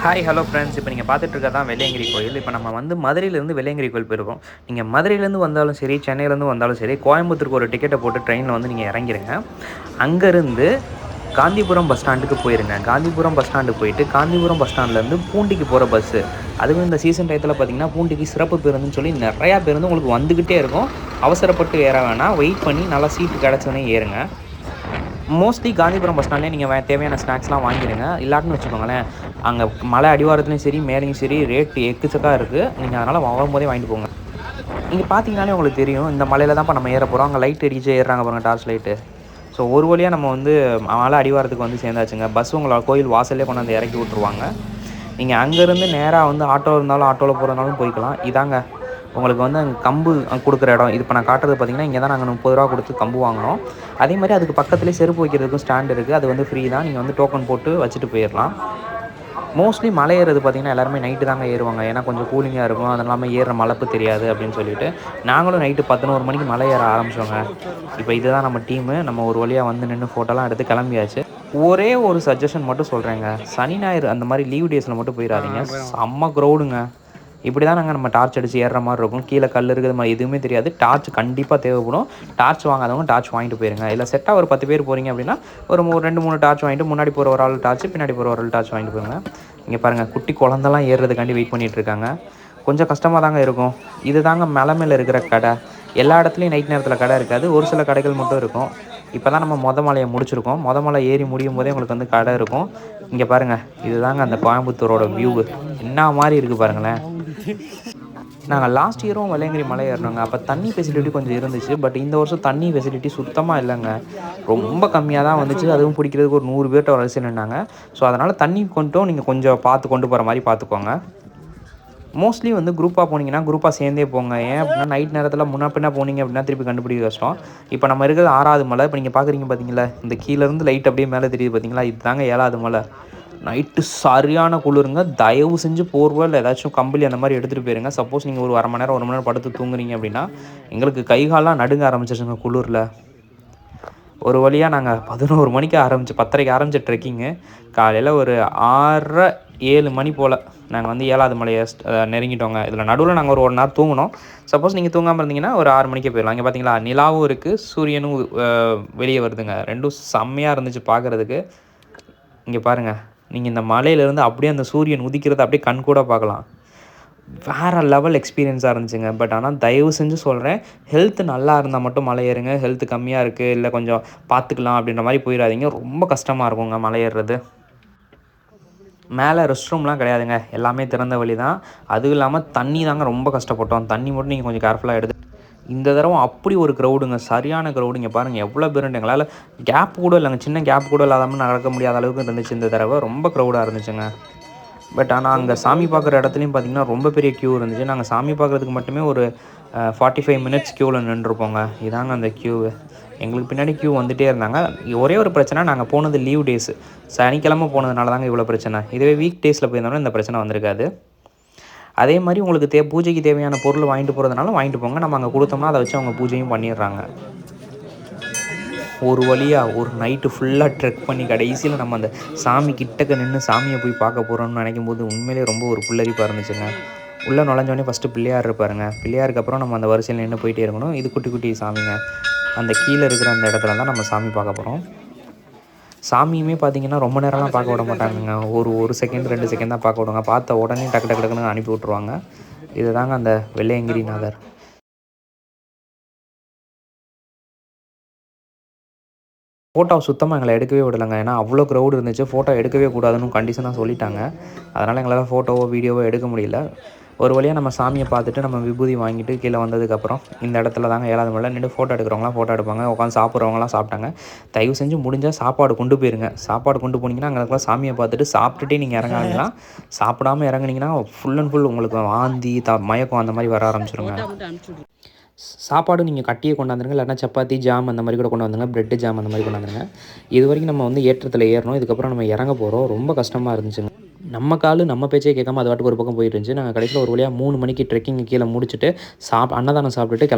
Hi hello friends. இப்போ நீங்கள் பார்த்துட்டு இருக்கிறது தான் வெள்ளையங்கிரி கோயில். இப்போ நம்ம வந்து மதுரையிலேருந்து வெள்ளையங்கிரி கோயில் போயிருக்கோம். நீங்கள் மதுரையிலேருந்து வந்தாலும் சரி, சென்னையிலேருந்து வந்தாலும் சரி, கோயம்புத்தூருக்கு ஒரு டிக்கெட்டை போட்டு ட்ரெயினில் வந்து நீங்கள் இறங்கிருங்க. அங்கேருந்து காந்திபுரம் பஸ் ஸ்டாண்டுக்கு போயிருங்க. காந்திபுரம் பஸ் ஸ்டாண்டுக்கு போயிட்டு காந்திபுரம் பஸ் ஸ்டாண்ட்லேருந்து பூண்டிக்கு போகிற பஸ்ஸு, அதுவும் இந்த சீசன் டயத்தில் பார்த்தீங்கன்னா பூண்டிக்கு சிறப்பு பேருந்துன்னு சொல்லி நிறையா பேருந்து உங்களுக்கு வந்துக்கிட்டே இருக்கும். அவசரப்பட்டு ஏற வேணாம், வெயிட் பண்ணி நல்லா சீட்டு கிடச்சோன்னே ஏறுங்க. மோஸ்ட்லி காந்திபுரம் பஸ் ஸ்டாண்ட்லேயே நீங்கள் தேவையான ஸ்நாக்ஸ்லாம் வாங்கிடுங்க. இல்லாட்டின்னு வச்சுக்கோங்களேன், அங்கே மலை அடிவாரத்துலையும் சரி மேலேயும் சரி ரேட்டு எக்கச்சக்காக இருக்குது. நீங்கள் அதனால் வரும்போதே வாங்கிட்டு போங்க. இங்கே பார்த்தீங்கன்னாலே உங்களுக்கு தெரியும், இந்த மலையில் தான்ப்பா நம்ம ஏற போகிறோம். அங்கே லைட் அடிச்சு ஏறுறாங்க பாருங்கள், டார்ச் லைட்டு. ஸோ ஒரு வழியாக நம்ம வந்து மலை அடிவாரத்துக்கு வந்து சேர்ந்தாச்சுங்க. பஸ் உங்களை கோயில் வாசல்லே கொண்டாந்து இறக்கி விட்ருவாங்க. நீங்கள் அங்கேருந்து நேராக வந்து ஆட்டோ இருந்தாலும் ஆட்டோவில் போகிறதுனாலும் போய்க்கலாம். இதாங்க உங்களுக்கு வந்து அங்கே கம்பு கொடுக்குற இடம். இது இப்போ நான் காட்டுறது பார்த்தீங்கன்னா, இங்கே தான் நாங்கள் 30 ரூபா கொடுத்து கம்பு வாங்கினோம். அதே மாதிரி அதுக்கு பக்கத்துலேயே செருப்பு வைக்கிறதுக்கும் ஸ்டாண்ட் இருக்குது. அது வந்து ஃப்ரீ தான். நீங்கள் வந்து டோக்கன் போட்டு வச்சுட்டு போயிடலாம். மோஸ்ட்லி மலை ஏறுறது பார்த்திங்கன்னா எல்லாருமே நைட்டு தாங்க ஏறுவாங்க. ஏன்னா கொஞ்சம் கூலிங்காக இருக்கும், அது இல்லாமல் ஏறுற மலைப்பு தெரியாது அப்படின்னு சொல்லிட்டு நாங்களும் நைட்டு 11 மணிக்கு மலை ஏற ஆரம்பித்தோங்க. இப்போ இதுதான் நம்ம டீமு. நம்ம ஒரு வழியாக வந்து நின்று ஃபோட்டோலாம் எடுத்து கிளம்பியாச்சு. ஒரே ஒரு சஜஷன் மட்டும் சொல்கிறேங்க, சனி ஞாயிறு அந்த மாதிரி லீவ் டேஸில் மட்டும் போயிடாதீங்க. செம்ம க்ரௌடுங்க. இப்படி தான் நாங்கள் நம்ம டார்ச் அடித்து ஏறுற மாதிரி இருக்கும். கீழே கல் இருக்குது மாதிரி எதுவுமே தெரியாது. டார்ச் கண்டிப்பாக தேவைப்படும். டார்ச் வாங்காதவங்க டார்ச் வாங்கிட்டு போயிருங்க. இல்லை செட்டாக ஒரு 10 பேர் போகிறீங்க அப்படின்னா ஒரு 2-3 டார்ச் வாங்கிட்டு முன்னாடி போகிற ஒரு ஆள் டார்ச், பின்னாடி போகிற ஒரு ஆள் டார்ச் வாங்கிட்டு போயிருங்க. இங்கே பாருங்கள், குட்டி குழந்தெல்லாம் ஏறுறதுக்காண்டி வெயிட் பண்ணிகிட்டு இருக்காங்க. கொஞ்சம் கஷ்டமாக தாங்க இருக்கும். இது தாங்க மலை மேலே இருக்கிற கடை. எல்லா இடத்துலையும் நைட் நேரத்தில் கடை இருக்காது, ஒரு சில கடைகள் மட்டும் இருக்கும். இப்போ தான் நம்ம மலையை முடிச்சிருக்கோம். மலை ஏறி முடியும் போதே உங்களுக்கு வந்து கடை இருக்கும். இங்கே பாருங்கள், இது தாங்க அந்த கோயம்புத்தூரோட வியூவு. என்ன மாதிரி இருக்குது பாருங்களேன். நாங்கள் லாஸ்ட் இயரும் வெள்ளையங்கிரி மலை ஏறினோங்க. அப்போ தண்ணி ஃபெசிலிட்டி கொஞ்சம் இருந்துச்சு. பட் இந்த வருஷம் தண்ணி ஃபெசிலிட்டி சுத்தமாக இல்லைங்க. ரொம்ப கம்மியாக தான் வந்துச்சு. அதுவும் பிடிக்கிறதுக்கு ஒரு 100 பேர்கிட்ட வரிசை நின்னாங்க. ஸோ அதனால் தண்ணி நீங்கள் கொஞ்சம் பார்த்து கொண்டு போகிற மாதிரி பார்த்துக்கோங்க. மோஸ்ட்லி வந்து குரூப்பாக போனீங்கன்னா குரூப்பாக சேர்ந்தே போங்க. ஏன் அப்படின்னா நைட் நேரத்தில் முன்ன பின்னா போனீங்க அப்படின்னா திருப்பி கண்டுபிடிக்க கஷ்டம். இப்போ நம்ம இருக்கிறது 6வது மலை. இப்போ நீங்கள் பார்க்குறீங்க பார்த்தீங்களா, இந்த கீழேருந்து லைட் அப்படியே மேலே தெரியுது பார்த்தீங்களா, இது தாங்க 7வது மலை. நைட்டு சரியான குளிருங்க. தயவு செஞ்சு போர்வை இல்லை ஏதாச்சும் கம்பளி அந்த மாதிரி எடுத்துகிட்டு போயிருங்க. சப்போஸ் நீங்கள் ஒரு அரை மணி நேரம் 1 மணி நேரம் படுத்து தூங்குறீங்க அப்படின்னா எங்களுக்கு கைகாலெலாம் நடுங்க ஆரம்பிச்சிருச்சுங்க குளிரில். ஒரு வழியாக நாங்கள் 11 மணிக்கு 10:30க்கு ஆரம்பித்த ட்ரெக்கிங்கு காலையில் ஒரு 6-7 மணி போல் நாங்கள் வந்து 7வது மலையை நெருங்கிட்டோங்க. இதில் நடுவில் நாங்கள் ஒரு 1 நேரம் தூங்கினோம். சப்போஸ் நீங்கள் தூங்காமல் இருந்தீங்கன்னா ஒரு 6 மணிக்கே போயிடலாம். இங்கே பார்த்தீங்களா, நிலாவும் இருக்குது, சூரியனும் வெளியே வருதுங்க. ரெண்டும் செம்மையாக இருந்துச்சு பார்க்குறதுக்கு. இங்கே பாருங்கள், நீங்கள் இந்த மலையிலேருந்து அப்படியே அந்த சூரியன் உதிக்கிறத அப்படியே கண் கூட பார்க்கலாம். வேறு லெவல் எக்ஸ்பீரியன்ஸாக இருந்துச்சுங்க. பட் ஆனால் தயவு செஞ்சு சொல்கிறேன், ஹெல்த் நல்லா இருந்தால் மட்டும் மலை ஏறுங்க. ஹெல்த் கம்மியாக இருக்குது, இல்லை கொஞ்சம் பார்த்துக்கலாம் அப்படின்ற மாதிரி போயிடாதீங்க. ரொம்ப கஷ்டமாக இருக்குங்க மலை ஏறுறது. மேலே ரெஸ்ட் ரூம்லாம் கிடையாதுங்க, எல்லாமே திறந்த வழி தான். அதுவும் இல்லாமல் தண்ணி தாங்க ரொம்ப கஷ்டப்பட்டோம். தண்ணி மட்டும் நீங்கள் கொஞ்சம் கேர்ஃபுல்லாக எடுத்து. இந்த தடவை அப்படி ஒரு க்ரௌடுங்க, சரியான க்ரௌடு. இங்கே பாருங்கள் எவ்வளோ பேருண்டு. எங்களால் கேப் கூட இல்லைங்க, சின்ன கேப் கூட இல்லாமல் நடக்க முடியாத அளவுக்கு இருந்துச்சு. இந்த தடவை ரொம்ப க்ரௌடாக இருந்துச்சுங்க. பட் ஆனால் அங்கே சாமி பார்க்குற இடத்துலையும் பார்த்திங்கன்னா ரொம்ப பெரிய க்யூ இருந்துச்சு. நாங்கள் சாமி பார்க்குறதுக்கு மட்டுமே ஒரு 45 மினிட்ஸ் க்யூவில் நின்றுருப்போங்க. இதாங்க அந்த க்யூவு. எங்களுக்கு பின்னாடி க்யூ வந்துகிட்டே இருந்தாங்க. ஒரே ஒரு பிரச்சனை, நாங்கள் போனது லீவ் டேஸு, சனிக்கிழமை போனதுனால தாங்க இவ்வளோ பிரச்சனை. இதுவே வீக் டேஸில் போயிருந்தாலும் இந்த பிரச்சனை வந்திருக்காது. அதே மாதிரி உங்களுக்கு பூஜைக்கு தேவையான பொருள் வாங்கிட்டு போகிறதுனால வாங்கிட்டு போங்க. நம்ம அங்கே கொடுத்தோம்னா அதை வச்சு அவங்க பூஜையும் பண்ணிடுறாங்க. ஒரு வழியாக ஒரு நைட்டு ஃபுல்லாக ட்ரெக் பண்ணி கடைசியில் நம்ம அந்த சாமி கிட்டக்க நின்று சாமியை போய் பார்க்க போகிறோம்னு நினைக்கும் போது உண்மையிலே ரொம்ப ஒரு புல்லரிப்பாக இருந்துச்சுங்க. உள்ளே நுழைஞ்சோடனே ஃபஸ்ட்டு பிள்ளையார் இருப்பாருங்க. பிள்ளையாருக்கு அப்புறம் நம்ம அந்த வரிசையில் நின்று போயிட்டே இருக்கணும். இது குட்டி குட்டி சாமிங்க. அந்த கீழே இருக்கிற அந்த இடத்துல தான் நம்ம சாமி பார்க்க போகிறோம். சாமியுமே பார்த்திங்கன்னா ரொம்ப நேரம்லாம் பார்க்க விட மாட்டாங்கங்க. ஒரு செகண்ட் 2 செகண்ட் தான் பார்க்க விடுவாங்க. பார்த்த உடனே டக்கு டக்குன்னு அனுப்பி விட்ருவாங்க. இது தாங்க அந்த வெள்ளையங்கிரிநாதர். ஃபோட்டோ சுத்தமாக எங்களை எடுக்கவே விடலைங்க. ஏன்னா அவ்வளோ க்ரௌடு இருந்துச்சு. ஃபோட்டோ எடுக்கவே கூடாதுன்னு கண்டிஷனாக சொல்லிட்டாங்க. அதனால் எங்களால் ஃபோட்டோவோ வீடியோவோ எடுக்க முடியல. ஒரு வழியாக நம்ம சாமியை பார்த்துட்டு நம்ம விபூதி வாங்கிட்டு கீழே வந்ததுக்கப்புறம் இந்த இடத்துல தாங்க 7வது மலை நின்று ஃபோட்டோ எடுக்கிறவங்களாம் ஃபோட்டோ எடுப்பாங்க. உட்காந்து சாப்பிட்றவங்களாம் சாப்பிட்டாங்க. தயவு செஞ்சு முடிஞ்சால் சாப்பாடு கொண்டு போயிருங்க. சாப்பாடு கொண்டு போனீங்கன்னா அங்கே சாமியை பார்த்துட்டு சாப்பிட்டுட்டே நீங்கள் இறங்காதீங்கன்னா. சாப்பிடாமல் இறங்குனீங்கன்னா ஃபுல் அண்ட் ஃபுல் உங்களுக்கு வாந்தி மயக்கம் அந்த மாதிரி வர ஆரம்பிச்சிருங்க. சாப்பாடு நீங்கள் கட்டியே கொண்டாந்துருங்க. இல்லைனா சப்பாத்தி ஜாம் அந்த மாதிரி கூட கொண்டு வந்துங்க. ப்ரெட்டு ஜாம் அந்த மாதிரி கொண்டாந்துருங்க. இது வரைக்கும் நம்ம வந்து ஏற்றத்தில் ஏறணும். இதுக்கப்புறம் நம்ம இறங்க போகிறோம். ரொம்ப கஷ்டமாக இருந்துச்சுங்க. நம்ம காலு நம்ம பேச்சே கேட்காம அது வாட்டுக்கு ஒரு பக்கம் போயிட்டு இருந்துச்சு. நாங்கள் கடைசியில் ஒரு வழியாக 3 மணிக்கு ட்ரெக்கிங் கீழே முடிச்சுட்டு அன்னதானம் சாப்பிட்டுட்டு